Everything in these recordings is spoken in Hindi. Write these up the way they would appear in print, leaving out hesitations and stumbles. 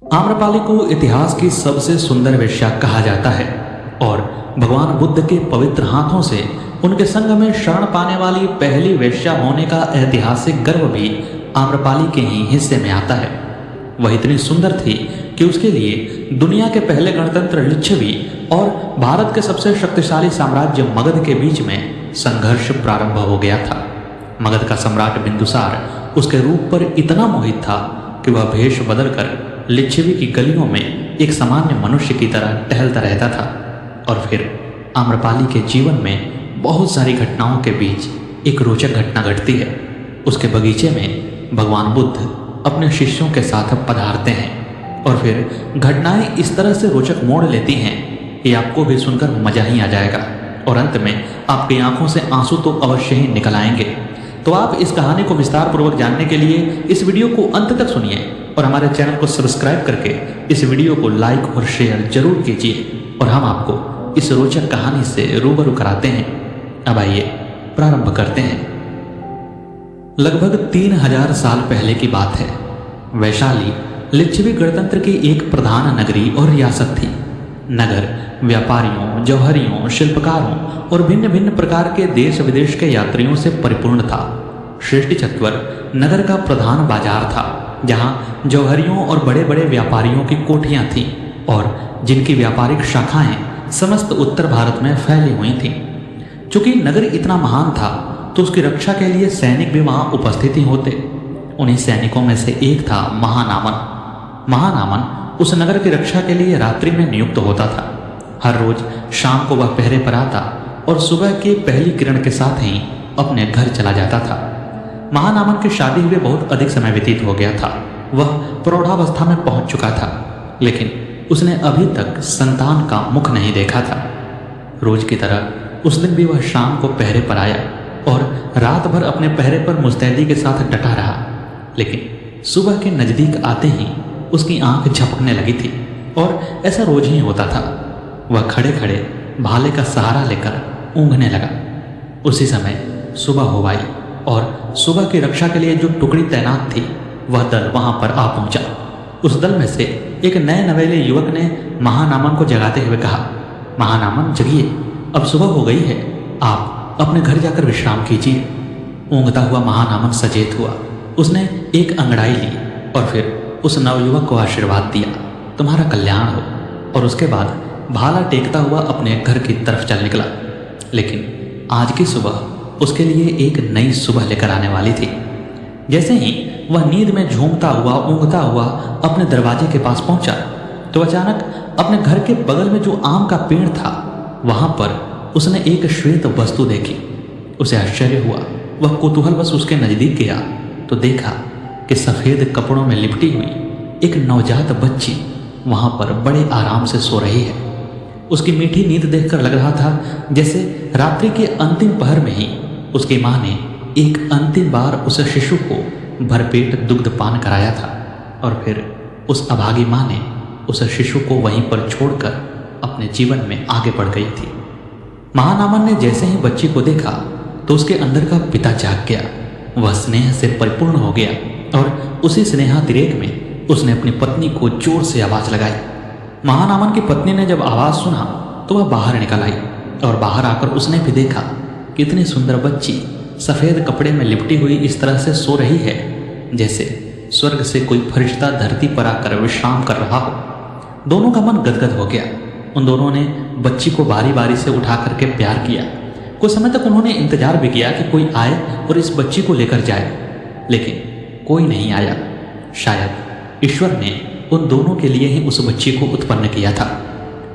आम्रपाली को इतिहास की सबसे सुंदर वेश्या कहा जाता है और भगवान बुद्ध के पवित्र हाथों से उनके संग में शरण पाने वाली पहली वेश्या होने का ऐतिहासिक गर्व भी आम्रपाली के ही हिस्से में आता है। वह इतनी सुंदर थी कि उसके लिए दुनिया के पहले गणतंत्र लिच्छवी और भारत के सबसे शक्तिशाली साम्राज्य मगध के बीच में संघर्ष प्रारंभ हो गया था। मगध का सम्राट बिंदुसार उसके रूप पर इतना मोहित था कि वह भेष बदलकर लिच्छवी की गलियों में एक सामान्य मनुष्य की तरह टहलता रहता था। और फिर आम्रपाली के जीवन में बहुत सारी घटनाओं के बीच एक रोचक घटना घटती है। उसके बगीचे में भगवान बुद्ध अपने शिष्यों के साथ पधारते हैं और फिर घटनाएं इस तरह से रोचक मोड़ लेती हैं कि आपको भी सुनकर मजा ही आ जाएगा और अंत में आपकी आंखों से आंसू तो अवश्य ही निकल आएंगे। तो आप इस कहानी को विस्तार पूर्वक जानने के लिए इस वीडियो को अंत तक सुनिए और हमारे चैनल को सब्सक्राइब करके इस वीडियो को लाइक और शेयर जरूर कीजिए और हम आपको इस रोचक कहानी से रूबरू कराते हैं। अब आइए प्रारंभ करते हैं। लगभग 3000 साल पहले की बात है। वैशाली लिच्छवी गणतंत्र की एक प्रधान नगरी और रियासत थी। नगर व्यापारियों, जौहरियों, शिल्पकारों और भिन्न भिन्न प्रकार के देश विदेश के यात्रियों से परिपूर्ण था। श्रेष्ठीचत्वर नगर का प्रधान बाजार था, जहां जौहरियों और बड़े बड़े व्यापारियों की कोठियां थीं और जिनकी व्यापारिक शाखाएं समस्त उत्तर भारत में फैली हुई थीं। चूंकि नगर इतना महान था तो उसकी रक्षा के लिए सैनिक भी वहां उपस्थित ही होते। उन्हीं सैनिकों में से एक था महानामन। महानामन उस नगर की रक्षा के लिए रात्रि में नियुक्त होता था। हर रोज शाम को वह पहरे पर आता और सुबह की पहली किरण के साथ ही अपने घर चला जाता था। महानामन की शादी हुए बहुत अधिक समय व्यतीत हो गया था। वह प्रौढ़ावस्था में पहुंच चुका था, लेकिन उसने अभी तक संतान का मुख नहीं देखा था। रोज की तरह उस दिन भी वह शाम को पहरे पर आया और रात भर अपने पहरे पर मुस्तैदी के साथ डटा रहा। लेकिन सुबह के नजदीक आते ही उसकी आंख झपकने लगी थी और ऐसा रोज ही होता था। वह खड़े खड़े भाले का सहारा लेकर ऊँघने लगा। उसी समय सुबह हो आई और सुबह की रक्षा के लिए जो टुकड़ी तैनात थी वह दल वहां पर आ पहुंचा। उस दल में से एक नए नवेले युवक ने महानामन को जगाते हुए कहा, महानामन जगिए, अब सुबह हो गई है, आप अपने घर जाकर विश्राम कीजिए। ऊँघता हुआ महानामन सचेत हुआ। उसने एक अंगड़ाई ली और फिर उस नवयुवक को आशीर्वाद दिया, तुम्हारा कल्याण हो, और उसके बाद भाला टेकता हुआ अपने घर की तरफ चल निकला। लेकिन आज की सुबह उसके लिए एक नई सुबह लेकर आने वाली थी। जैसे ही वह नींद में झूमता हुआ ऊँघता हुआ अपने दरवाजे के पास पहुंचा तो अचानक अपने घर के बगल में जो आम का पेड़ था वहां पर उसने एक श्वेत वस्तु देखी। उसे आश्चर्य हुआ। वह कुतूहलवश उसके नजदीक गया तो देखा कि सफेद कपड़ों में लिपटी हुई एक नवजात बच्ची वहां पर बड़े आराम से सो रही है। उसकी मीठी नींद देखकर लग रहा था जैसे रात्रि के अंतिम पहर में ही उसकी माँ ने एक अंतिम बार उस शिशु को भरपेट दुग्ध पान कराया था और फिर उस अभागी माँ ने उस शिशु को वहीं पर छोड़कर अपने जीवन में आगे बढ़ गई थी। महानामन ने जैसे ही बच्ची को देखा तो उसके अंदर का पिता जाग गया। वह स्नेह से परिपूर्ण हो गया और उसी स्नेहातिरेक में उसने अपनी पत्नी को जोर से आवाज लगाई। महानामन की पत्नी ने जब आवाज सुना तो वह बाहर निकल आई और बाहर आकर उसने भी देखा कि इतनी सुंदर बच्ची सफेद कपड़े में लिपटी हुई इस तरह से सो रही है जैसे स्वर्ग से कोई फरिश्ता धरती पर आकर विश्राम कर रहा हो। दोनों का मन गदगद हो गया। उन दोनों ने बच्ची को बारी बारी से उठा करके प्यार किया। कुछ समय तक उन्होंने इंतजार भी किया कि कोई आए और इस बच्ची को लेकर जाए, लेकिन कोई नहीं आया। शायद ईश्वर ने उन दोनों के लिए ही उस बच्ची को उत्पन्न किया था।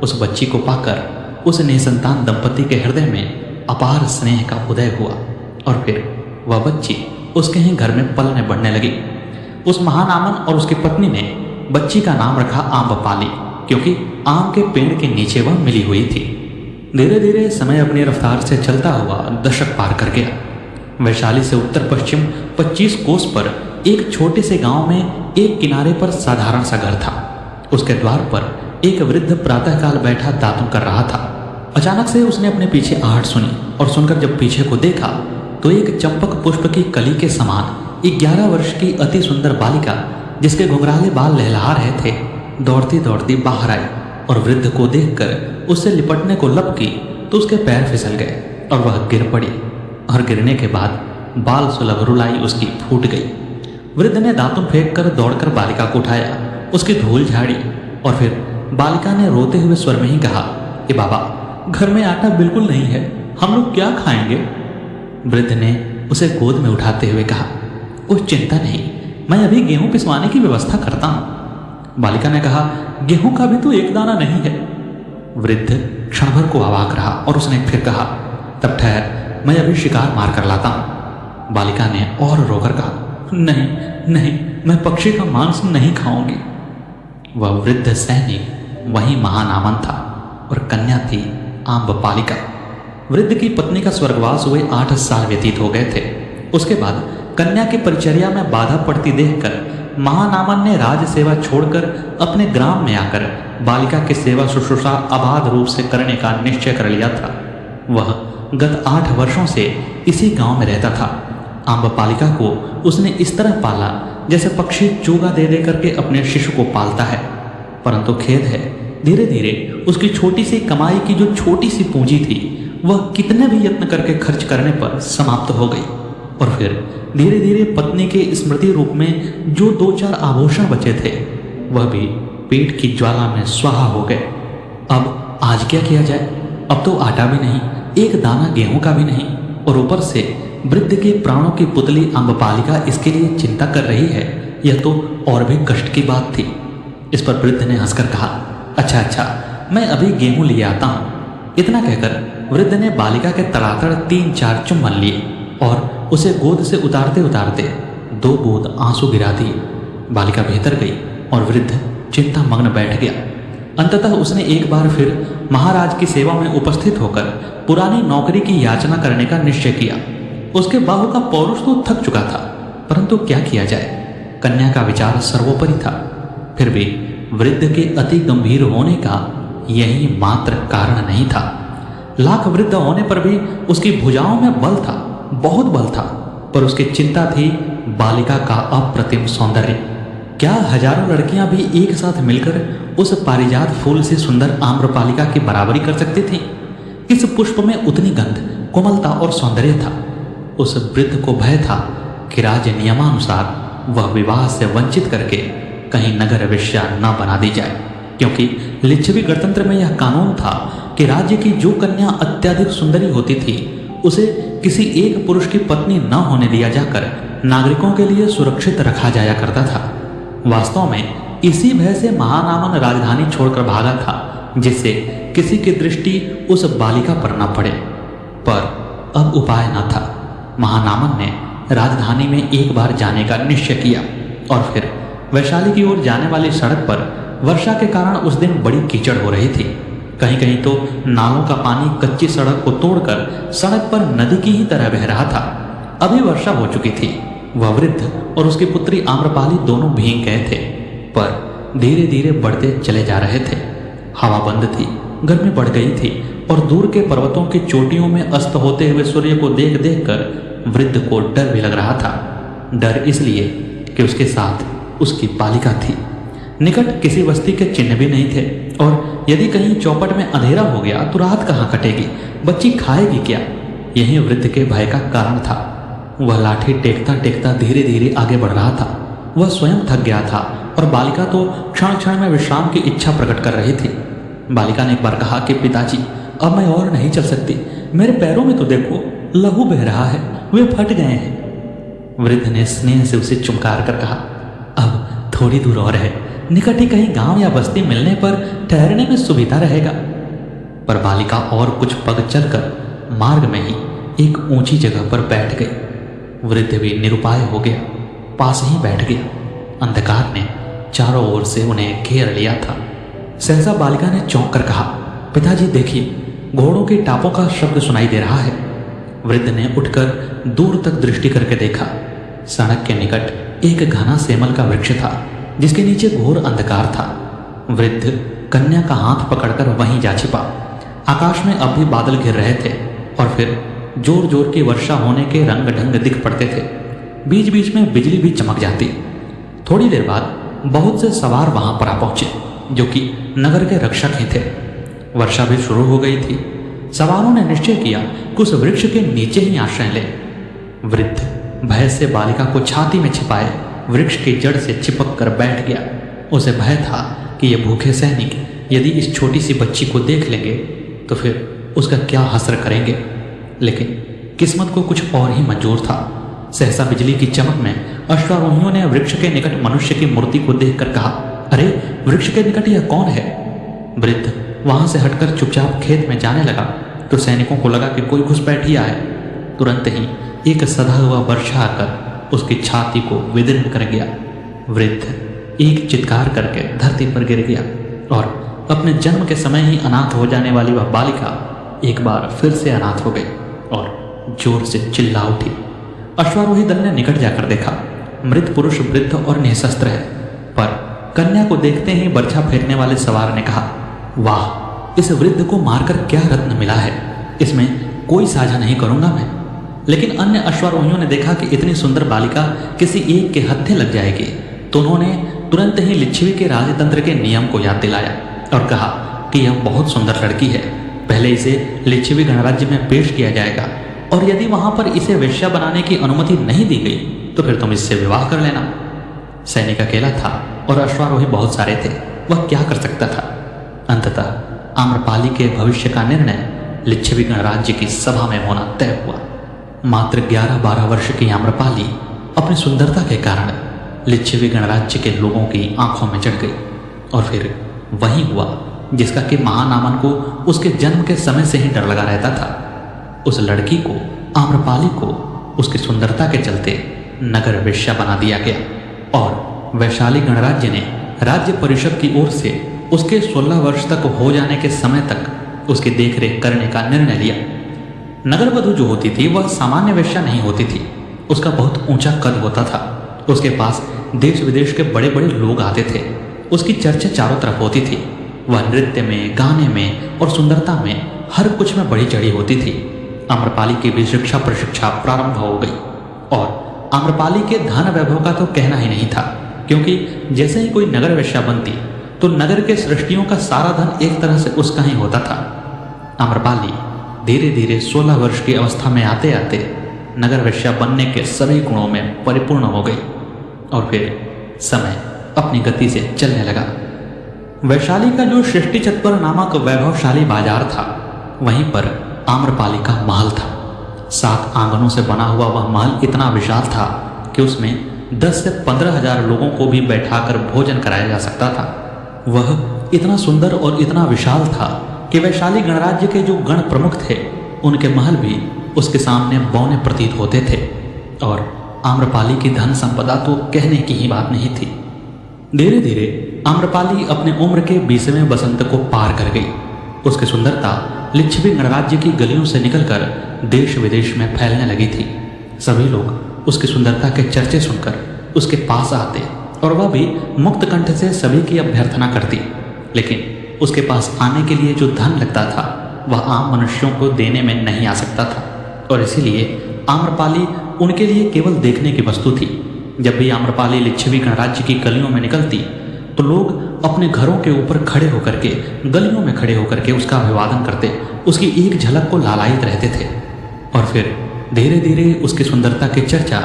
उस बच्ची को पाकर उस निसंतान दंपति के हृदय में अपार स्नेह का उदय हुआ और फिर वह बच्ची उसके ही घर में पलने बढ़ने लगी। उस महानामन और उसकी पत्नी ने बच्ची का नाम रखा आम्रपाली, क्योंकि आम के पेड़ के नीचे वह मिली हुई थी। धीरे धीरे समय अपनी रफ्तार से चलता हुआ दशक पार कर गया। वैशाली से उत्तर पश्चिम 25 कोस पर एक छोटे से गांव में एक किनारे पर साधारण सा घर था। उसके द्वार पर एक वृद्ध प्रातःकाल बैठा दातुन कर रहा था। अचानक से उसने अपने पीछे आहट सुनी और सुनकर जब पीछे को देखा तो एक चंपक पुष्प की कली के समान 11 वर्ष की अति सुंदर बालिका जिसके घुंघराले बाल लहलहा रहे थे, दौड़ती दौड़ती बाहर आई और वृद्ध को देखकर उससे लिपटने को लपकी तो उसके पैर फिसल गए और वह गिर पड़ी और गिरने के बाद बाल सुलभ रुलाई उसकी फूट गई। वृद्ध ने दांतुन फेंक कर दौड़कर बालिका को उठाया, उसकी धूल झाड़ी और फिर बालिका ने रोते हुए स्वर में ही कहा कि बाबा, घर में आटा बिल्कुल नहीं है, हम लोग क्या खाएंगे। वृद्ध ने उसे गोद में उठाते हुए कहा, कुछ चिंता नहीं, मैं अभी गेहूं पिसवाने की व्यवस्था करता हूं। बालिका ने कहा, गेहूं का भी तो एक दाना नहीं है। वृद्ध क्षण भर को अवाक रहा और उसने फिर कहा, तब ठहर, मैं अभी शिकार मार कर लाता हूं। बालिका ने और रोकर कहा, नहीं नहीं, मैं पक्षी का मांस नहीं खाऊंगी। वह वृद्ध सैनिक वही महानामन था और कन्या थी आम्रपालिका। वृद्ध की पत्नी का स्वर्गवास हुए 8 साल व्यतीत हो गए थे। उसके बाद कन्या की परिचर्या में बाधा पड़ती देखकर महानामन ने राज सेवा छोड़कर अपने ग्राम में आकर बालिका की सेवा शुश्रूषा अबाध रूप से करने का निश्चय कर लिया था। वह गत 8 वर्षों से इसी गांव में रहता था। आम्रपालिका को उसने इस तरह पाला जैसे पक्षी चोगा दे दे करके अपने शिशु को पालता है। परंतु खेद है, धीरे धीरे उसकी छोटी सी कमाई की जो छोटी सी पूंजी थी वह कितने भी यत्न करके खर्च करने पर समाप्त हो गई और फिर धीरे धीरे पत्नी के स्मृति रूप में जो 2-4 आभूषण बचे थे वह भी पेट की ज्वाला में स्वाहा हो गए। अब आज क्या किया जाए? अब तो आटा भी नहीं, एक दाना गेहूं का भी नहीं और ऊपर से वृद्ध के प्राणों की पुतली आम्रपालिका इसके लिए चिंता कर रही है। यह तो और भी कष्ट की बात थी। इस पर वृद्ध ने हंसकर कहा, अच्छा, मैं अभी गेहूं लिए आता हूं। इतना कहकर वृद्ध ने बालिका के तड़ातड़ 3-4 चुम्बन लिए और उसे गोद से उतारते उतारते 2 बूंद आंसू गिरा दिए। बालिका भीतर गई और वृद्ध चिंता मग्न बैठ गया। अंततः उसने एक बार फिर महाराज की सेवा में उपस्थित होकर पुरानी नौकरी की याचना करने का निश्चय किया। उसके बाहु का पौरुष तो थक चुका था, परंतु क्या किया जाए, कन्या का विचार सर्वोपरि था। फिर भी वृद्ध के अति गंभीर होने का यही मात्र कारण नहीं था। लाख वृद्ध होने पर भी उसकी भुजाओं में बल था, बहुत बल था, पर उसकी चिंता थी बालिका का अप्रतिम सौंदर्य। क्या हजारों लड़कियां भी एक साथ मिलकर उस पारिजात फूल से सुंदर आम्रपालिका की बराबरी कर सकती थी? इस पुष्प में उतनी गंध, कोमलता और सौंदर्य था। उस वृद्ध को भय था कि राज्य नियमानुसार वह विवाह से वंचित करके कहीं नगर वेश्या न बना दी जाए, क्योंकि लिच्छवी गणतंत्र में यह कानून था कि राज्य की जो कन्या अत्यधिक सुंदरी होती थी उसे किसी एक पुरुष की पत्नी न होने दिया जाकर नागरिकों के लिए सुरक्षित रखा जाया करता था। वास्तव में इसी भय से महानामन राजधानी छोड़कर भागा था, जिससे किसी की दृष्टि उस बालिका पर न पड़े। पर अब उपाय न था। महानामन ने राजधानी में एक बार जाने का निश्चय किया और फिर वैशाली की ओर जाने वाली सड़क पर वर्षा के कारण उस दिन बड़ी कीचड़ हो रही थी। कहीं कहीं तो नालों का पानी कच्ची सड़क को तोड़कर सड़क पर नदी की ही तरह बह रहा था। अभी वर्षा हो चुकी थी। वह वृद्ध और उसकी पुत्री आम्रपाली दोनों भीग गए थे, पर धीरे धीरे बढ़ते चले जा रहे थे। हवा बंद थी, गर्मी बढ़ गई थी और दूर के पर्वतों की चोटियों में अस्त होते हुए सूर्य को देख देख कर वृद्ध को डर भी लग रहा था। डर इसलिए कि उसके साथ उसकी बालिका थी। निकट किसी बस्ती के चिन्ह भी नहीं थे और यदि कहीं चौपट में अंधेरा हो गया तो रात कहाँ कटेगी, बच्ची खाएगी क्या? यही वृद्ध के भय का कारण था। वह लाठी टेकता टेकता धीरे धीरे आगे बढ़ रहा था। वह स्वयं थक गया था और बालिका तो क्षण क्षण में विश्राम की इच्छा प्रकट कर रही थी। बालिका ने एक बार कहा कि पिताजी, अब मैं और नहीं चल सकती, मेरे पैरों में तो देखो लहू बह रहा है, वे फट गए हैं। वृद्ध ने स्नेह से उसे चुमकार कर कहा, अब थोड़ी दूर और है, निकट ही कहीं गांव या बस्ती मिलने पर ठहरने में सुविधा रहेगा। पर बालिका और कुछ पग चलकर मार्ग में ही एक ऊंची जगह पर बैठ गई। वृद्ध भी निरुपाय हो गया, पास ही बैठ गया। अंधकार ने चारों ओर से उन्हें घेर लिया था। सहसा बालिका ने चौंक कर कहा, पिताजी देखिए, घोड़ों के टापों का शब्द सुनाई दे रहा है। वृद्ध ने उठकर दूर तक दृष्टि करके देखा। सड़क के निकट एक घना सेमल का वृक्ष था, जिसके नीचे घोर अंधकार था। वृद्ध कन्या का हाथ पकड़कर वहीं जा छिपा। आकाश में अब भी बादल घिर रहे थे और फिर जोर जोर की वर्षा होने के रंग ढंग दिख पड़ते थे। बीच बीच में बिजली भी चमक जाती। थोड़ी देर बाद बहुत से सवार वहां पर आ पहुंचे जो कि नगर के रक्षक ही थे। वर्षा भी शुरू हो गई थी। सवारों ने निश्चय किया कि उस वृक्ष के नीचे ही आश्रय ले। वृद्ध भय से बालिका को छाती में छिपाए वृक्ष की जड़ से चिपक कर बैठ गया। उसे भय था कि ये भूखे सैनिक यदि इस छोटी सी बच्ची को देख लेंगे तो फिर उसका क्या हसर करेंगे। लेकिन किस्मत को कुछ और ही मंजूर था। सहसा बिजली की चमक में अश्वारोहियों ने वृक्ष के निकट मनुष्य की मूर्ति को देखकर कहा, अरे वृक्ष के निकट यह कौन है। वृद्ध वहां से हटकर चुपचाप खेत में जाने लगा तो सैनिकों को लगा कि कोई घुसपैठ ही आए। तुरंत ही एक सधा हुआ वर्षा आकर उसकी छाती को विदीर्ण कर गया। वृद्ध एक चित्कार करके धरती पर गिर गया और अपने जन्म के समय ही अनाथ हो जाने वाली वह बालिका एक बार फिर से अनाथ हो गई और जोर से चिल्ला उठी। अश्वारोही दल ने निकट जाकर देखा, मृत पुरुष वृद्ध और निःशस्त्र है। पर कन्या को देखते ही बर्छा फेरने वाले सवार ने कहा, वाह, इस वृद्ध को मारकर क्या रत्न मिला है, इसमें कोई साझा नहीं करूंगा मैं। लेकिन अन्य अश्वारोहियों ने देखा कि इतनी सुंदर बालिका किसी एक के हत्थे लग जाएगी तो उन्होंने तुरंत ही लिच्छवी के राजतंत्र के नियम को याद दिलाया और कहा कि यह बहुत सुंदर लड़की है, पहले इसे लिच्छवी गणराज्य में पेश किया जाएगा और यदि वहां पर इसे वेश्या बनाने की अनुमति नहीं दी गई तो फिर तुम इससे विवाह कर लेना। सैनिक अकेला था और अश्वारोही बहुत सारे थे, वह क्या कर सकता था। अंततः आम्रपाली के भविष्य का निर्णय लिच्छवी गणराज्य की सभा में होना तय हुआ। मात्र 11-12 वर्ष की आम्रपाली अपनी सुंदरता के कारण लिच्छवी गणराज्य के लोगों की आंखों में चढ़ गई और फिर वही हुआ जिसका कि महानामन को उसके जन्म के समय से ही डर लगा रहता था। उस लड़की को, आम्रपाली को, उसकी सुंदरता के चलते नगर वेश्या बना दिया गया और वैशाली गणराज्य ने राज्य परिषद की ओर से उसके 16 वर्ष तक हो जाने के समय तक उसकी देखरेख करने का निर्णय लिया। नगर वधू जो होती थी वह सामान्य वेश्या नहीं होती थी, उसका बहुत ऊंचा कद होता था। उसके पास देश विदेश के बड़े बड़े लोग आते थे। उसकी चर्चा चारों तरफ होती थी। वह नृत्य में, गाने में और सुंदरता में हर कुछ में बढ़ी चढ़ी होती थी। आम्रपाली की भी शिक्षा प्रशिक्षा प्रारंभ हो गई और आम्रपाली के धन वैभव का तो कहना ही नहीं था, क्योंकि जैसे ही कोई नगर वेश्या बनती तो नगर के सृष्टियों का सारा धन एक तरह से उसका ही होता था। आम्रपाली धीरे धीरे 16 वर्ष की अवस्था में आते आते नगर वेश्या बनने के सभी गुणों में परिपूर्ण हो गई और फिर समय अपनी गति से चलने लगा। वैशाली का जो सृष्टि चत्वर नामक वैभवशाली बाजार था, वहीं पर आम्रपाली का महल था। 7 आंगनों से बना हुआ वह महल इतना विशाल था कि उसमें 10 से 15,000 लोगों को भी बैठाकर भोजन कराया जा सकता था। वह इतना सुंदर और इतना विशाल था कि वैशाली गणराज्य के जो गण प्रमुख थे उनके महल भी उसके सामने बौने प्रतीत होते थे और आम्रपाली की धन संपदा तो कहने की ही बात नहीं थी। धीरे धीरे आम्रपाली अपने उम्र के 20वें बसंत को पार कर गई। उसकी सुंदरता लिच्छवी गणराज्य की गलियों से निकलकर देश विदेश में फैलने लगी थी। सभी लोग उसकी सुंदरता के चर्चे सुनकर उसके पास आते और वह भी मुक्त कंठ से सभी की अभ्यर्थना करती। लेकिन उसके पास आने के लिए जो धन लगता था वह आम मनुष्यों को देने में नहीं आ सकता था और इसीलिए आम्रपाली उनके लिए केवल देखने की वस्तु थी। जब भी आम्रपाली लिच्छवी गणराज्य की गलियों में निकलती तो लोग अपने घरों के ऊपर खड़े होकर के, गलियों में खड़े होकर के उसका अभिवादन करते, उसकी एक झलक को लालायित रहते थे। और फिर धीरे धीरे उसकी सुंदरता की चर्चा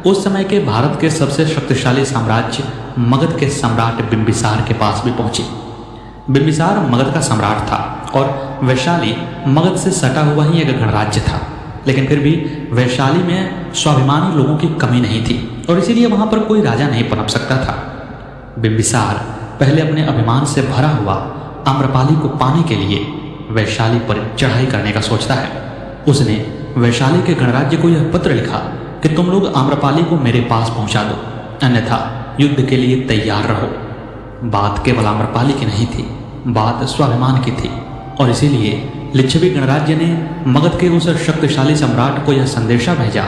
उस समय के भारत के सबसे शक्तिशाली साम्राज्य मगध के सम्राट बिंबिसार के पास भी पहुंची। बिंबिसार मगध का सम्राट था और वैशाली मगध से सटा हुआ ही एक गणराज्य था, लेकिन फिर भी वैशाली में स्वाभिमानी लोगों की कमी नहीं थी और इसीलिए वहां पर कोई राजा नहीं पनप सकता था। बिंबिसार पहले अपने अभिमान से भरा हुआ आम्रपाली को पाने के लिए वैशाली पर चढ़ाई करने का सोचता है। उसने वैशाली के गणराज्य को यह पत्र लिखा कि तुम लोग आम्रपाली को मेरे पास पहुंचा दो, अन्यथा युद्ध के लिए तैयार रहो। बात केवल आम्रपाली की नहीं थी, बात स्वाभिमान की थी और इसीलिए लिच्छवी गणराज्य ने मगध के उस शक्तिशाली सम्राट को यह संदेशा भेजा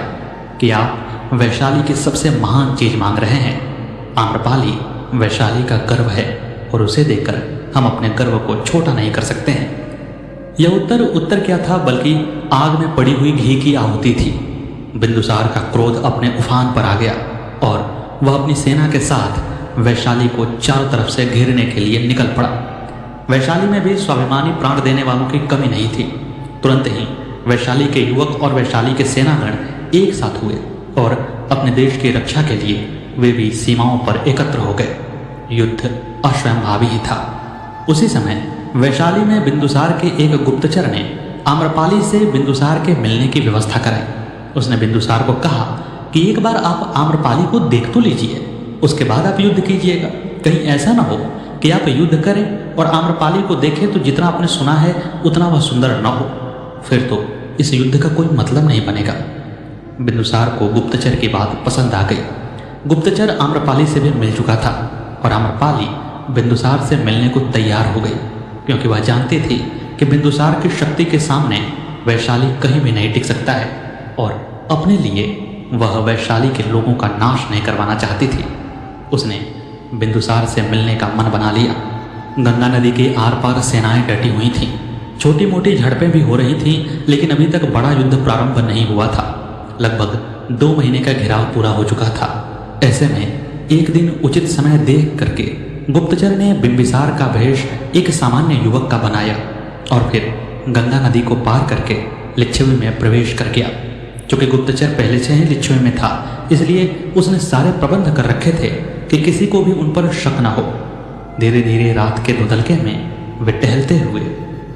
कि आप वैशाली की सबसे महान चीज मांग रहे हैं। आम्रपाली वैशाली का गर्व है और उसे देखकर हम अपने गर्व को छोटा नहीं कर सकते हैं। यह उत्तर क्या था बल्कि आग में पड़ी हुई घी की आहुति थी। बिंदुसार का क्रोध अपने उफान पर आ गया और वह अपनी सेना के साथ वैशाली को चारों तरफ से घेरने के लिए निकल पड़ा। वैशाली में भी स्वाभिमानी प्राण देने वालों की कमी नहीं थी। तुरंत ही वैशाली के युवक और वैशाली के सेनागण एक साथ हुए और अपने देश की रक्षा के लिए वे भी सीमाओं पर एकत्र हो गए। युद्ध अस्वयंभावी ही था। उसी समय वैशाली में बिंदुसार के एक गुप्तचर ने आम्रपाली से बिंदुसार के मिलने की व्यवस्था कराई। उसने बिंदुसार को कहा कि एक बार आप आम्रपाली को देख तो लीजिए, उसके बाद आप युद्ध कीजिएगा। कहीं ऐसा ना हो कि आप युद्ध करें और आम्रपाली को देखें तो जितना आपने सुना है उतना वह सुंदर न हो, फिर तो इस युद्ध का कोई मतलब नहीं बनेगा। बिंदुसार को गुप्तचर की बात पसंद आ गई। गुप्तचर आम्रपाली से भी मिल चुका था और आम्रपाली बिंदुसार से मिलने को तैयार हो गई, क्योंकि वह जानती थी कि बिंदुसार की शक्ति के सामने वैशाली कहीं भी नहीं टिक सकता है और अपने लिए वह वैशाली के लोगों का नाश नहीं करवाना चाहती थी। उसने बिंदुसार से मिलने का मन बना लिया। गंगा नदी के आर पार सेनाएं डटी हुई थीं। छोटी मोटी झड़पें भी हो रही थीं, लेकिन अभी तक बड़ा युद्ध प्रारंभ नहीं हुआ था। लगभग 2 महीने का घेराव पूरा हो चुका था। ऐसे में एक दिन उचित समय देख करके गुप्तचर ने बिंबिसार का भेष एक सामान्य युवक का बनाया और फिर गंगा नदी को पार करके लिच्छवी में प्रवेश कर गया। चूंकि गुप्तचर पहले से ही लिच्छवी में था, इसलिए उसने सारे प्रबंध कर रखे थे कि किसी को भी उन पर शक न हो। धीरे धीरे रात के धुंधलके में वे टहलते हुए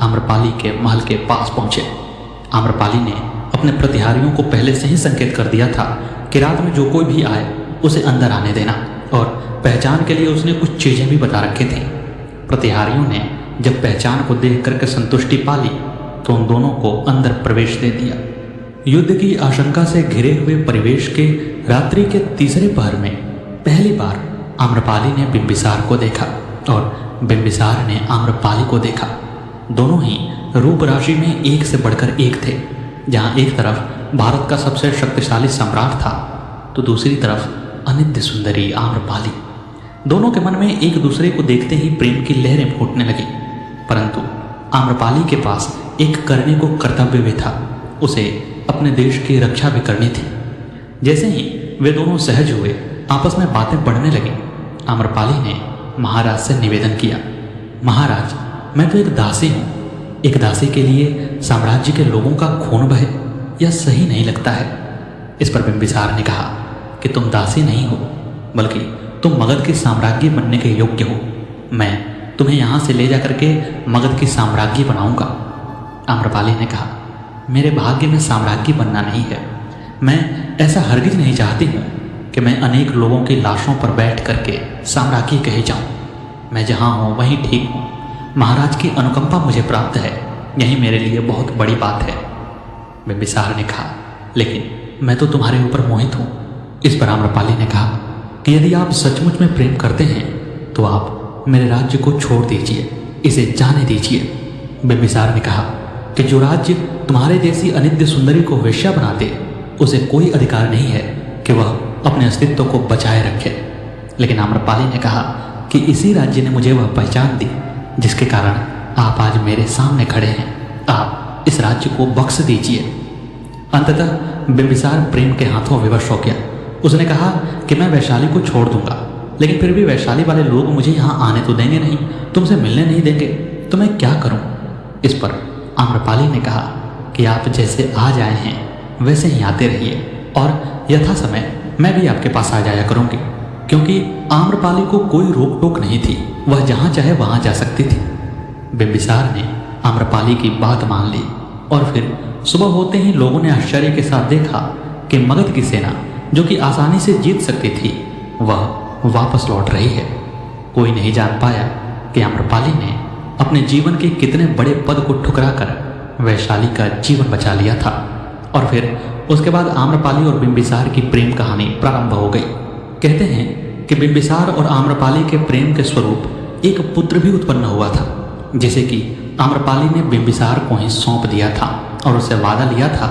आम्रपाली के महल के पास पहुंचे। आम्रपाली ने अपने प्रतिहारियों को पहले से ही संकेत कर दिया था कि रात में जो कोई भी आए उसे अंदर आने देना, और पहचान के लिए उसने कुछ चीज़ें भी बता रखी थी। प्रतिहारियों ने जब पहचान को देख करके संतुष्टि पा ली तो उन दोनों को अंदर प्रवेश दे दिया। युद्ध की आशंका से घिरे हुए परिवेश के रात्रि के तीसरे पहर में पहली बार आम्रपाली ने बिंबिसार को देखा और बिंबिसार ने आम्रपाली को देखा। दोनों ही रूप राशि में एक से बढ़कर एक थे। जहाँ एक तरफ भारत का सबसे शक्तिशाली सम्राट था तो दूसरी तरफ अनित्य सुंदरी आम्रपाली। दोनों के मन में एक दूसरे को देखते ही प्रेम की लहरें फूटने लगी। परंतु आम्रपाली के पास एक करने को कर्तव्य भी था, उसे अपने देश की रक्षा भी करनी थी। जैसे ही वे दोनों सहज हुए, आपस में बातें बढ़ने लगी। आम्रपाली ने महाराज से निवेदन किया, महाराज, मैं तो एक दासी हूँ। एक दासी के लिए साम्राज्य के लोगों का खून बहे, यह सही नहीं लगता है। इस पर बिंबिसार ने कहा कि तुम दासी नहीं हो, बल्कि तुम मगध की साम्राज्ञी बनने के योग्य हो। मैं तुम्हें यहाँ से ले जाकर के मगध की साम्राज्ञी बनाऊंगा। आम्रपाली ने कहा, मेरे भाग्य में साम्राज्ञी बनना नहीं है। मैं ऐसा हरगिज नहीं चाहती हूँ कि मैं अनेक लोगों की लाशों पर बैठ करके साम्राज्ञी कही जाऊँ। मैं जहाँ हूँ वहीं ठीक हूँ। महाराज की अनुकंपा मुझे प्राप्त है, यही मेरे लिए बहुत बड़ी बात है। बिंबिसार ने कहा, लेकिन मैं तो तुम्हारे ऊपर मोहित हूँ। इस पर आम्रपाली ने कहा कि यदि आप सचमुच में प्रेम करते हैं तो आप मेरे राज्य को छोड़ दीजिए, इसे जाने दीजिए। बिंबिसार ने कहा कि जो राज्य तुम्हारे जैसी अनित्य सुंदरी को वेश्या बना दे, उसे कोई अधिकार नहीं है कि वह अपने अस्तित्व को बचाए रखे। लेकिन आम्रपाली ने कहा कि इसी राज्य ने मुझे वह पहचान दी जिसके कारण आप आज मेरे सामने खड़े हैं। आप इस राज्य को बख्श दीजिए। अंततः बिंबिसार प्रेम के हाथों विवश हो गया। उसने कहा कि मैं वैशाली को छोड़ दूंगा, लेकिन फिर भी वैशाली वाले लोग मुझे यहाँ आने तो देंगे नहीं, तुमसे मिलने नहीं देंगे, तो मैं क्या करूँ। इस पर आम्रपाली ने कहा कि आप जैसे आज आए हैं वैसे ही आते रहिए और यथा समय मैं भी आपके पास आ जाया करूँगी, क्योंकि आम्रपाली को कोई रोक टोक नहीं थी, वह जहाँ चाहे वहाँ जा सकती थी। बिंबिसार ने आम्रपाली की बात मान ली और फिर सुबह होते ही लोगों ने आश्चर्य के साथ देखा कि मगध की सेना, जो कि आसानी से जीत सकती थी, वह वापस लौट रही है। कोई नहीं जान पाया कि आम्रपाली ने अपने जीवन के कितने बड़े पद को ठुकराकर वैशाली का जीवन बचा लिया था। और फिर उसके बाद आम्रपाली और बिंबिसार की प्रेम कहानी प्रारंभ हो गई। कहते हैं कि बिंबिसार और आम्रपाली के प्रेम के स्वरूप एक पुत्र भी उत्पन्न हुआ था, जिसे कि आम्रपाली ने बिंबिसार को ही सौंप दिया था और उससे वादा लिया था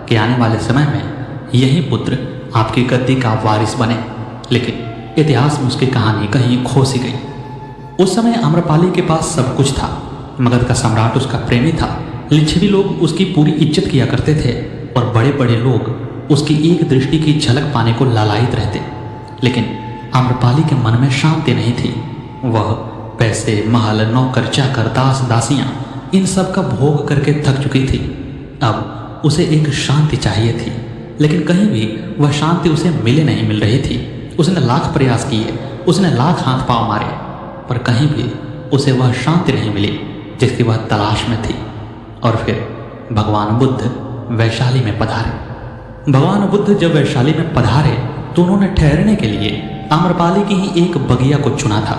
कि आने वाले समय में यही पुत्र आपकी गद्दी का वारिस बने। लेकिन इतिहास में उसकी कहानी कहीं खो सी गई। उस समय आम्रपाली के पास सब कुछ था। मगध का सम्राट उसका प्रेमी था, लिच्छवी लोग उसकी पूरी इज्जत किया करते थे और बड़े बड़े लोग उसकी एक दृष्टि की झलक पाने को लालायित रहते। लेकिन आम्रपाली के मन में शांति नहीं थी। वह पैसे, महल, नौकर, चाकर, दास, दासियां इन सब का भोग करके थक चुकी थी। अब उसे एक शांति चाहिए थी, लेकिन कहीं भी वह शांति उसे मिल रही थी। उसने लाख प्रयास किए, उसने लाख हाथ पांव मारे, पर कहीं भी उसे वह शांति नहीं मिली जिसकी वह तलाश में थी। और फिर भगवान बुद्ध वैशाली में पधारे। भगवान बुद्ध जब वैशाली में पधारे तो उन्होंने ठहरने के लिए आम्रपाली की ही एक बगिया को चुना था।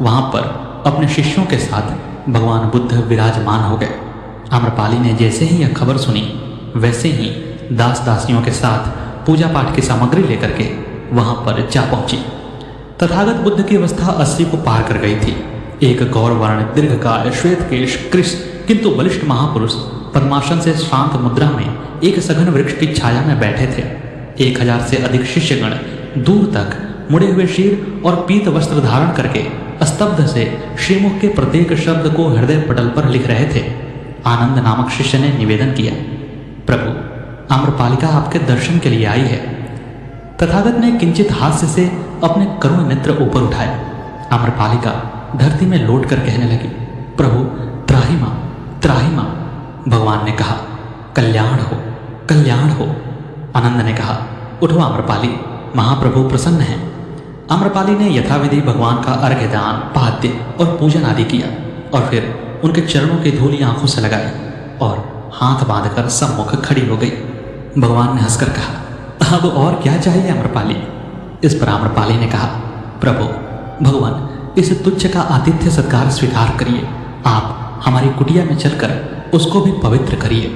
वहां पर अपने शिष्यों के साथ भगवान बुद्ध विराजमान हो गए। आम्रपाली ने जैसे ही यह खबर सुनी, वैसे ही दास दासियों के साथ पूजा पाठ की सामग्री लेकर के वहां पर जा पहुंची। तथागत बुद्ध की अवस्था 80 को पार कर गई थी। एक गौरवर्ण, दीर्घकाय, श्वेतकेश, कृश किंतु बलिष्ठ महापुरुष पद्मासन से शांत मुद्रा में एक सघन वृक्ष की छाया में बैठे थे। 1000 से अधिक शिष्यगण दूर तक मुड़े हुए शीर और पीत वस्त्र धारण करके स्तब्ध से श्रीमुख के प्रत्येक शब्द को हृदय पटल पर लिख रहे थे। आनंद नामक शिष्य ने निवेदन किया, प्रभु, आम्रपालिका आपके दर्शन के लिए आई है। तथागत ने किंचित हास्य से अपने करुण नेत्र ऊपर उठाए। आम्रपालिका धरती में लौट कर कहने लगी, प्रभु, त्राही मां, त्राही मां। भगवान ने कहा, कल्याण हो, कल्याण हो। आनंद ने कहा, उठो आम्रपाली, महाप्रभु प्रसन्न हैं। आम्रपाली ने यथाविधि भगवान का अर्घ्यदान, पाद्य और पूजन आदि किया और फिर उनके चरणों की धूली आंखों से लगाई और हाथ बांधकर सम्मुख खड़ी हो गई। भगवान ने हंसकर कहा, अब और क्या चाहिए आम्रपाली? इस पर आम्रपाली ने कहा, प्रभु, भगवान, इस तुच्छ का आतिथ्य सत्कार स्वीकार करिए। आप हमारी कुटिया में चलकर उसको भी पवित्र करिए।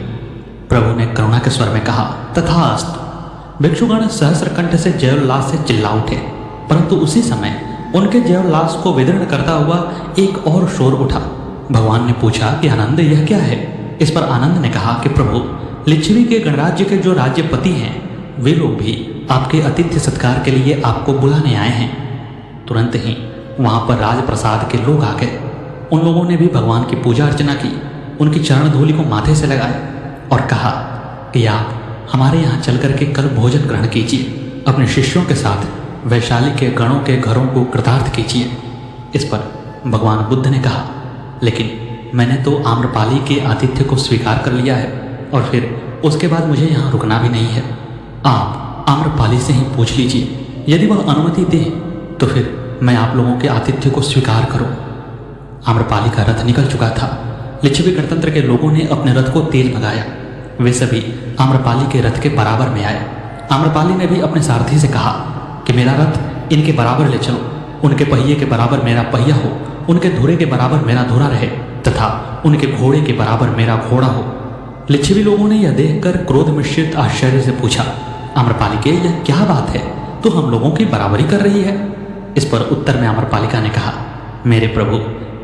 प्रभु ने करुणा के स्वर में कहा, तथास्तु। भिक्षुगण सहस्रकंठ से जयोल्लास से चिल्ला उठे, परंतु उसी समय उनके जयोल्लास को विदीर्ण करता हुआ एक और शोर उठा। भगवान ने पूछा कि आनंद, यह क्या है? इस पर आनंद ने कहा कि प्रभु, लिच्छवी के गणराज्य के जो राज्यपति हैं वे लोग भी आपके आतिथ्य सत्कार के लिए आपको बुलाने आए हैं। तुरंत ही वहां पर राजप्रसाद के लोग आ गए। उन लोगों ने भी भगवान की पूजा अर्चना की, उनकी चरण धूलि को माथे से लगाए और कहा कि आप हमारे यहाँ चल करके कल भोजन ग्रहण कीजिए, अपने शिष्यों के साथ वैशाली के गणों के घरों को कृतार्थ कीजिए। इस पर भगवान बुद्ध ने कहा, लेकिन मैंने तो आम्रपाली के आतिथ्य को स्वीकार कर लिया है और फिर उसके बाद मुझे यहाँ रुकना भी नहीं है। आप आम्रपाली से ही पूछ लीजिए, यदि वह अनुमति दे तो फिर मैं आप लोगों के आतिथ्य को स्वीकार करूं। आम्रपाली का रथ निकल चुका था। लिच्छवी गणतंत्र के लोगों ने अपने रथ को तेज भगाया। वे सभी आम्रपाली के रथ के बराबर में आए। आम्रपाली ने भी अपने सारथी से कहा कि मेरा रथ इनके बराबर ले चलो, उनके पहिए के बराबर मेरा पहिया हो, उनके धुरे के बराबर मेरा धुरा रहे तथा उनके घोड़े के बराबर मेरा घोड़ा हो। लिच्छवी लोगों ने यह देखकर क्रोध मिश्रित आश्चर्य से पूछा, आम्रपाली के, यह क्या बात है? तो हम लोगों की बराबरी कर रही है। इस पर उत्तर में आम्रपालिका ने कहा, मेरे प्रभु,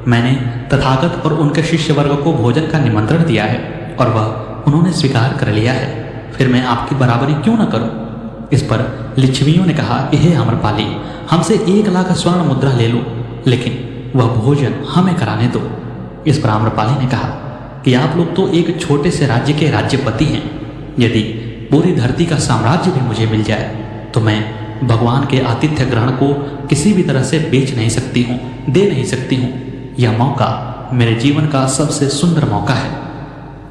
मैंने तथागत और उनके शिष्य वर्ग को भोजन का निमंत्रण दिया है और वह उन्होंने स्वीकार कर लिया है, फिर मैं आपकी बराबरी क्यों न करूं? इस पर लिच्छवियों ने कहा कि हे आम्रपाली, हमसे 1 लाख स्वर्ण मुद्रा ले लो, लेकिन वह भोजन हमें कराने दो। इस पर आम्रपाली ने कहा कि आप लोग तो एक छोटे से राज्य के राज्यपति हैं। यदि पूरी धरती का साम्राज्य भी मुझे मिल जाए तो मैं भगवान के आतिथ्य ग्रहण को किसी भी तरह से बेच नहीं सकती हूँ, दे नहीं सकती हूँ। यह मौका मेरे जीवन का सबसे सुंदर मौका है।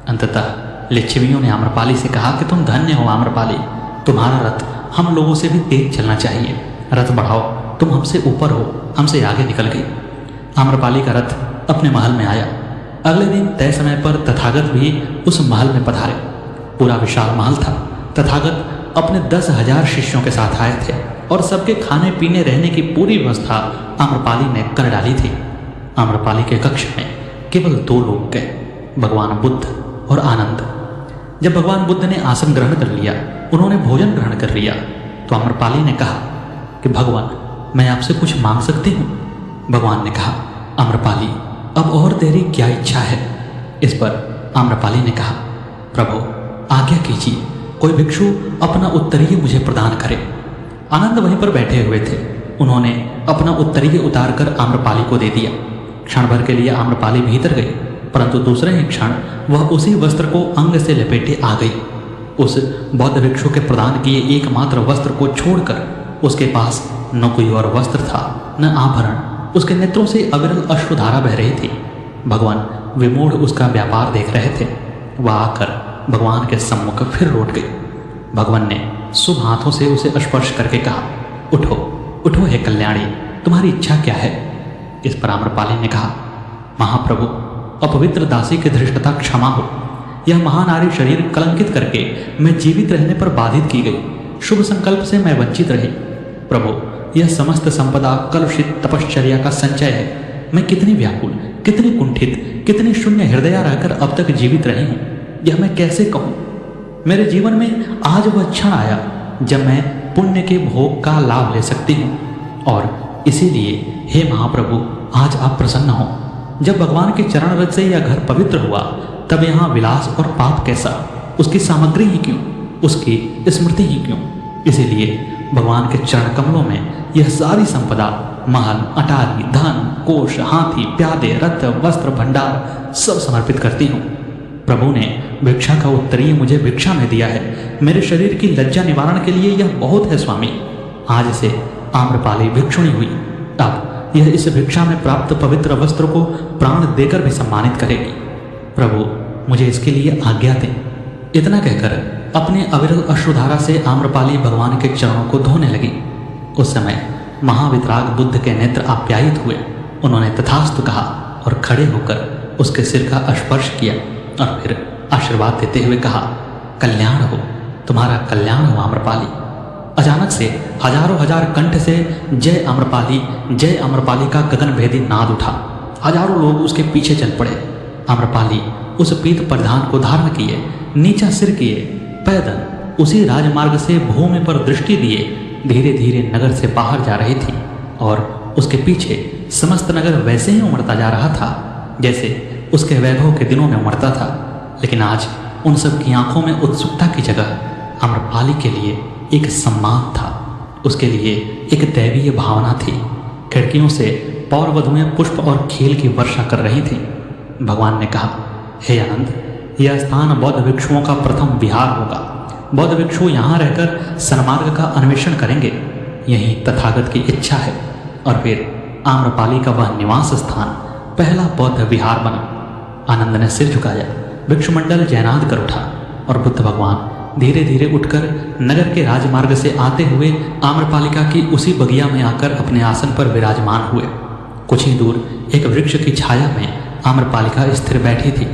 अंततः लिच्छवियों ने आम्रपाली से कहा कि तुम धन्य हो आम्रपाली, तुम्हारा रथ हम लोगों से भी तेज चलना चाहिए। रथ बढ़ाओ, तुम हमसे ऊपर हो, हमसे आगे निकल गई। आम्रपाली का रथ अपने महल में आया। अगले दिन तय समय पर तथागत भी उस महल में पधारे। पूरा विशाल महल था। तथागत अपने 10,000 शिष्यों के साथ आए थे और सबके खाने पीने रहने की पूरी व्यवस्था आम्रपाली ने कर डाली थी। आम्रपाली के कक्ष में केवल 2 लोग गए, भगवान बुद्ध और आनंद। जब भगवान बुद्ध ने आसन ग्रहण कर लिया, उन्होंने भोजन ग्रहण कर लिया, तो आम्रपाली ने कहा कि भगवान, मैं आपसे कुछ मांग सकती हूँ? भगवान ने कहा, आम्रपाली, अब और तेरी क्या इच्छा है? इस पर आम्रपाली ने कहा, प्रभु आज्ञा कीजिए, कोई भिक्षु अपना उत्तरीय मुझे प्रदान करे। आनंद वहीं पर बैठे हुए थे। उन्होंने अपना उत्तरीय उतार कर आम्रपाली को दे दिया। क्षण भर के लिए आम्रपाली भीतर गई, परंतु दूसरे ही क्षण वह उसी वस्त्र को अंग से लपेटे आ गई। उस बौद्ध भिक्षु के प्रदान किए एकमात्र वस्त्र को छोड़कर उसके पास न कोई और वस्त्र था न आभरण। उसके नेत्रों से अविरल अश्रुधारा बह रही थी। भगवान विमूढ़ उसका व्यापार देख रहे थे। वह आकर भगवान के सम्मुख फिर लौट गई। भगवान ने शुभ हाथों से उसे स्पर्श करके कहा, उठो उठो हे कल्याणी, तुम्हारी इच्छा क्या है? इस पर आम्रपाली ने कहा, महाप्रभु, अपवित्र दासी की धृष्टता क्षमा हो। यह महानारी शरीर कलंकित करके मैं जीवित रहने पर बाधित की गई। शुभ संकल्प से मैं वंचित रही। प्रभु, यह समस्त संपदा कलुषित तपश्चर्या का संचय है। मैं कितनी व्याकुल, कितनी कुंठित, कितनी शून्य हृदया रहकर अब तक जीवित रही हूँ, यह मैं कैसे कहूँ? मेरे जीवन में आज वह क्षण आया जब मैं पुण्य के भोग का लाभ ले सकती हूँ, और इसीलिए हे महाप्रभु, आज आप प्रसन्न हो। जब भगवान के चरण रज से यह घर पवित्र हुआ, तब यहाँ विलास और पाप कैसा? उसकी सामग्री ही क्यों, उसकी स्मृति ही क्यों? इसीलिए भगवान के चरण कमलों में यह सारी संपदा, महल, अटारी, धन, कोष, हाथी, प्यादे, रथ, वस्त्र, भंडार सब समर्पित करती हूँ। प्रभु ने भिक्षा का उत्तरीय मुझे भिक्षा में दिया है। मेरे शरीर की लज्जा निवारण के लिए यह बहुत है स्वामी। आज से आम्रपाली भिक्षुणी हुई। अब यह इस भिक्षा में प्राप्त पवित्र वस्त्र को प्राण देकर भी सम्मानित करेगी। प्रभु, मुझे इसके लिए आज्ञा दें। इतना कहकर अपने अविरल अश्रुधारा से आम्रपाली भगवान के चरणों को धोने लगी। उस समय महावितराग बुद्ध के नेत्र आप्यायित हुए। उन्होंने तथास्तु कहा और खड़े होकर उसके सिर का स्पर्श किया और फिर आशीर्वाद देते हुए कहा, कल्याण हो, तुम्हारा कल्याण हो आम्रपाली। अचानक से हजारों हजार कंठ से जय आम्रपाली का गगनभेदी नाद उठा। हजारों लोग उसके पीछे चल पड़े। आम्रपाली उस पीत परिधान को धारण किए, नीचा सिर किए, पैदल उसी राजमार्ग से भूमि पर दृष्टि दिए धीरे धीरे नगर से बाहर जा रही थी, और उसके पीछे समस्त नगर वैसे ही उमड़ता जा रहा था जैसे उसके वैभव के दिनों में उमड़ता था। लेकिन आज उन सब की आंखों में उत्सुकता की जगह आम्रपाली के लिए एक सम्मान था, उसके लिए एक दैवीय भावना थी। खिड़कियों से पौर वधुएं पुष्प और खेल की वर्षा कर रही थीं। भगवान ने कहा, हे आनंद, यह स्थान बौद्ध भिक्षुओं का प्रथम विहार होगा। बौद्ध भिक्षु यहाँ रहकर सन्मार्ग का अन्वेषण करेंगे। यही तथागत की इच्छा है। और फिर आम्रपाली का वह निवास स्थान पहला बौद्ध विहार बना। आनंद ने सिर झुकाया। भिक्षुमंडल जयनाद कर उठा और बुद्ध भगवान धीरे धीरे उठकर नगर के राजमार्ग से आते हुए आम्रपालिका की उसी बगिया में आकर अपने आसन पर विराजमान हुए। कुछ ही दूर एक वृक्ष की छाया में आम्रपालिका स्थिर बैठी थी।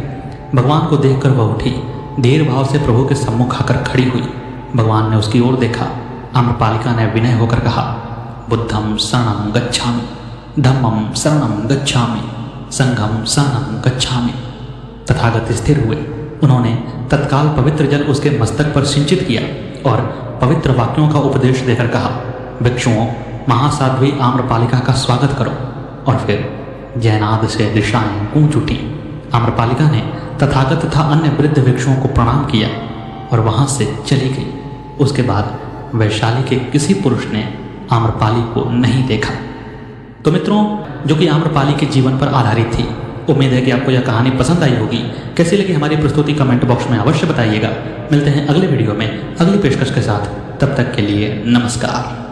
भगवान को देखकर वह उठी, धीर भाव से प्रभु के सम्मुख आकर खड़ी हुई। भगवान ने उसकी ओर देखा। आम्रपालिका ने विनय होकर कहा, बुद्धं शरणं गच्छामि, धम्मं शरणं गच्छामि, संघं शरणं गच्छामि। तथागत स्थिर हुए। उन्होंने तत्काल पवित्र जल उसके मस्तक पर सिंचित किया और पवित्र वाक्यों का उपदेश देकर कहा, भिक्षुओं, महासाध्वी आम्रपालिका का स्वागत करो। और फिर जयनाद से दिशाएं गूंज उठी। आम्रपालिका ने तथागत तथा अन्य वृद्ध भिक्षुओं को प्रणाम किया और वहां से चली गई। उसके बाद वैशाली के किसी पुरुष ने आम्रपाली को नहीं देखा। तो मित्रों, जो कि आम्रपाली के जीवन पर आधारित थी, उम्मीद है कि आपको यह कहानी पसंद आई होगी। कैसी लगी हमारी प्रस्तुति कमेंट बॉक्स में अवश्य बताइएगा। मिलते हैं अगले वीडियो में अगली पेशकश के साथ। तब तक के लिए नमस्कार।